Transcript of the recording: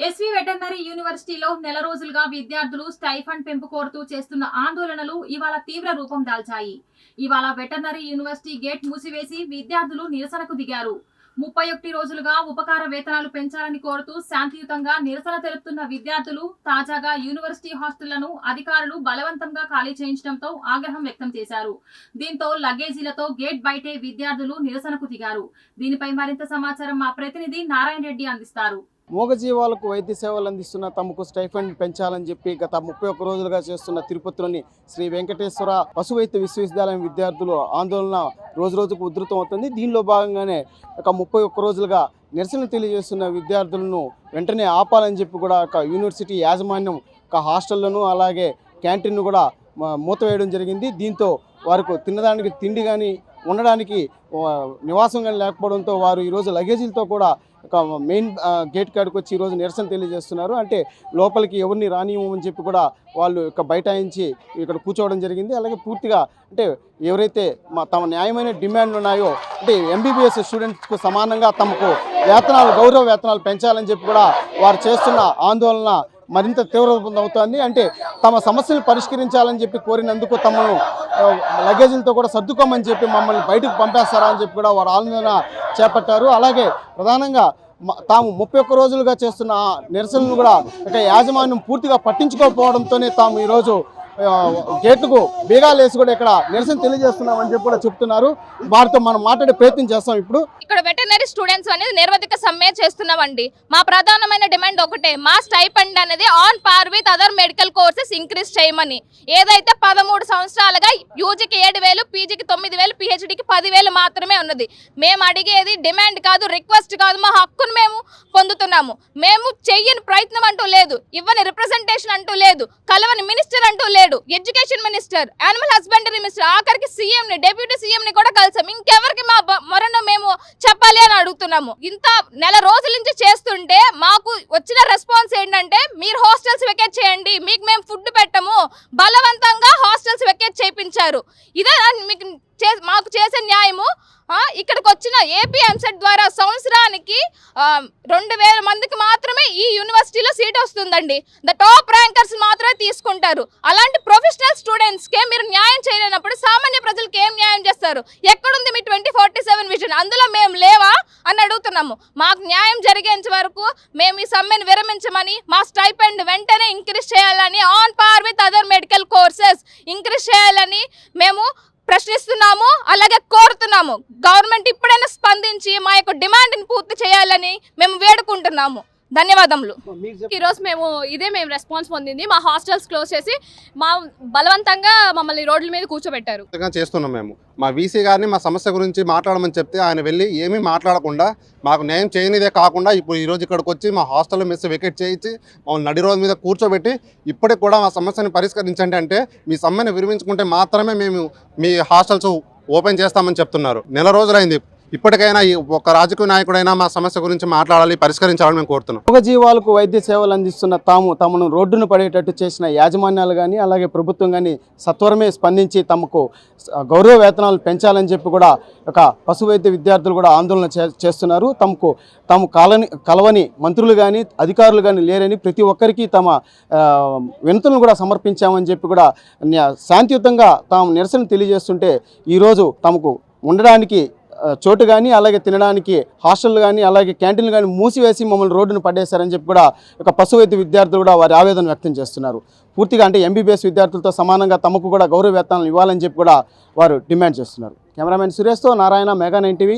SV veterinary యూనివర్సిటీలో నెల రోజులుగా విద్యార్థులు స్టైఫండ్ పెంపు కోరుతూ చేస్తున్న ఆందోళనలు ఇవాళ తీవ్ర రూపం దాల్చాయి. ఇవాళ వెటర్నరీ యూనివర్సిటీ గేట్ మూసివేసి విద్యార్థులు నిరసనకు దిగారు. 31 రోజులుగా ఉపకార వేతనాలు పెంచాలని కోరుతూ శాంతియుతంగా నిరసన తెలుపుతున్న విద్యార్థులు తాజాగా యూనివర్సిటీ హాస్టళ్లను అధికారులు బలవంతంగా ఖాళీ చేయించడంతో ఆగ్రహం వ్యక్తం చేశారు. దీంతో లగేజీలతో గేట్ బయటే విద్యార్థులు నిరసనకు దిగారు. దీనిపై మరింత సమాచారం మా ప్రతినిధి నారాయణ రెడ్డి అందిస్తారు. మూగజీవాలకు వైద్య సేవలు అందిస్తున్న తమకు స్టైఫండ్ పెంచాలని చెప్పి గత 31 రోజులుగా చేస్తున్న తిరుపతిలోని శ్రీ వెంకటేశ్వర పశు వైద్య విశ్వవిద్యాలయం విద్యార్థులు ఆందోళన రోజురోజుకు ఉధృతం అవుతుంది. దీనిలో భాగంగానే ఒక 31 రోజులుగా నిరసన తెలియజేస్తున్న విద్యార్థులను వెంటనే ఆపాలని చెప్పి కూడా ఒక యూనివర్సిటీ యాజమాన్యం ఒక హాస్టళ్లను అలాగే క్యాంటీన్ను కూడా మూతవేయడం జరిగింది. దీంతో వారికి తినడానికి తిండి కానీ ఉండడానికి నివాసం కానీ లేకపోవడంతో వారు ఈరోజు లగేజీలతో కూడా ఒక మెయిన్ గేట్ కాడికి వచ్చి ఈరోజు నిరసన తెలియజేస్తున్నారు. అంటే లోపలికి ఎవరిని రానివ్వమని చెప్పి కూడా వాళ్ళు ఇక బైఠాయించి ఇక్కడ కూర్చోవడం జరిగింది. అలాగే పూర్తిగా అంటే ఎవరైతే తమ న్యాయమైన డిమాండ్లు ఉన్నాయో అంటే ఎంబీబీఎస్ స్టూడెంట్స్కు సమానంగా తమకు వేతనాలు గౌరవ వేతనాలు పెంచాలని చెప్పి కూడా వారు చేస్తున్న ఆందోళన మరింత తీవ్రరూపం అవుతోంది. అంటే తమ సమస్యలు పరిష్కరించాలని చెప్పి కోరినందుకు తమను లగేజీలతో కూడా సర్దుకోమని చెప్పి మమ్మల్ని బయటకు పంపేస్తారా అని చెప్పి కూడా వారు ఆందోళన చేపట్టారు. అలాగే ప్రధానంగా తాము 31 రోజులుగా చేస్తున్న నిరసనను కూడా ఇక యాజమాన్యం పూర్తిగా పట్టించుకోకపోవడంతోనే తాము ఈరోజు గేట్లకు బీగాలు వేసి కూడా ఇక్కడ నిరసన తెలియజేస్తున్నామని చెప్పి కూడా చెప్తున్నారు. వారితో మనం మాట్లాడే ప్రయత్నం చేస్తాం. ఇప్పుడు ఇక్కడ వెటర్నరీ స్టూడెంట్స్ అనేది నిరవధిక సమ్మె చేస్తున్నామండి. మా ప్రధానమైన డిమాండ్ ఒకటే, మా స్టైఫండ్ అనేది on par with other medical courses increase చేయమని. ఏదైతే 13 సంవత్సరాలుగా యూజీకి 7,000, పీజీకి 9,000, పిహెచ్డీకి 10,000 మాత్రమే ఉన్నది. మేము అడిగేది డిమాండ్ కాదు, రిక్వెస్ట్ కాదు, మా హక్కును మేము పొందుతున్నాము. మేము చెయ్యని ప్రయత్నం అంటూ లేదు, ఇవ్వని రిప్రజెంటేషన్ అంటూ లేదు, కలవని మినిస్టర్ అంటూ లేదు. Education minister, animal husbandry minister, ఆఖరికి సీఎంని, డిప్యూటీ సీఎంని కూడా కలిసాం. ఇంకెవరికి మా మొరను మేము చెప్పాలి అని అడుగుతున్నాము. ఇంత నెల రోజుల నుంచి చేస్తుంటే మాకు వచ్చిన రెస్పాన్స్ ఏంటంటే, మీరు హాస్టల్స్ వెకేట్ చేయండి, మీకు మేము ఫుడ్ పెట్టము, బలవంతంగా హాస్టల్స్ వెకేట్ చేయించారు. ఇదే మీకు మాకు చేసే న్యాయము? ఇక్కడికి వచ్చిన ఏపీ ఎంసెట్ ద్వారా సంవత్సరానికి 2,000 మందికి మాత్రమే ఈ యూనివర్సిటీలో సీట్ వస్తుందండి. ద టాప్ ర్యాంకర్స్ మాత్రమే తీసుకుంటారు. అలాంటి ప్రొఫెషనల్ స్టూడెంట్స్కే మీరు న్యాయం చేయలేనప్పుడు సామాన్య ప్రజలకు ఏం న్యాయం చేస్తారు? ఎక్కడుంది మీ 2047 విజన్? అందులో మేము లేవా అని అడుగుతున్నాము. మాకు న్యాయం జరిగేంత వరకు మేము ఈ సమ్మెను విరమించమని, మా స్టైపెండ్ వెంటనే ఇంక్రీజ్ చేయాలని, on par with other medical courses increase చేయాలని మేము ప్రశ్నిస్తున్నాము, అలాగే కోరుతున్నాము. గవర్నమెంట్ ఇప్పుడైనా స్పందించి మా యొక్క డిమాండ్ని పూర్తి చేయాలని మేము వేడుకుంటున్నాము. ధన్యవాదములు. ఈరోజు మేము రెస్పాన్స్ పొందింది. మా హాస్టల్స్ క్లోజ్ చేసి బలవంతంగా మమ్మల్ని రోడ్ల మీద కూర్చోబెట్టారు. చేస్తున్నాం. మేము మా వీసీ గారిని మా సమస్య గురించి మాట్లాడమని చెప్తే ఆయన వెళ్ళి ఏమీ మాట్లాడకుండా మాకు న్యాయం చేయనిదే కాకుండా ఇప్పుడు ఈరోజు ఇక్కడికి వచ్చి మా హాస్టల్లో మెస్ వెకేట్ చేయించి మమ్మల్ని నడి రోజు మీద కూర్చోబెట్టి ఇప్పటికి కూడా మా సమస్యను పరిష్కరించండి అంటే మీ సమ్మెను విరమించుకుంటే మాత్రమే మేము మీ హాస్టల్స్ ఓపెన్ చేస్తామని చెప్తున్నారు. నెల రోజులైంది. ఇప్పటికైనా ఒక రాజకీయ నాయకుడైనా మా సమస్య గురించి మాట్లాడాలి, పరిష్కరించాలని మేము కోరుతున్నాం. మూగజీవాలకు వైద్య సేవలు అందిస్తున్న తమను రోడ్డును పడేటట్టు చేసిన యాజమాన్యాలు కానీ అలాగే ప్రభుత్వం కానీ సత్వరమే స్పందించి తమకు గౌరవ వేతనాలు పెంచాలని చెప్పి కూడా ఒక పశు వైద్య విద్యార్థులు కూడా ఆందోళన చేస్తున్నారు. తాము కలవని మంత్రులు కానీ అధికారులు కానీ లేరని, ప్రతి ఒక్కరికి తమ వినతులను కూడా సమర్పించామని చెప్పి కూడా శాంతియుతంగా తాము నిరసన తెలియజేస్తుంటే ఈరోజు తమకు ఉండడానికి చోటు కానీ అలాగే తినడానికి హాస్టల్ కానీ అలాగే క్యాంటీన్లు కానీ మూసివేసి మమ్మల్ని రోడ్డును పడేశారని చెప్పి కూడా ఒక పశు వైద్య విద్యార్థులు కూడా వారి ఆవేదన వ్యక్తం చేస్తున్నారు. పూర్తిగా అంటే ఎంబీబీఎస్ విద్యార్థులతో సమానంగా తమకు కూడా గౌరవ వేతనాలు ఇవ్వాలని చెప్పి కూడా వారు డిమాండ్ చేస్తున్నారు. కెమెరామెన్ సురేష్తో నారాయణ, మెగా 9 టీవీ.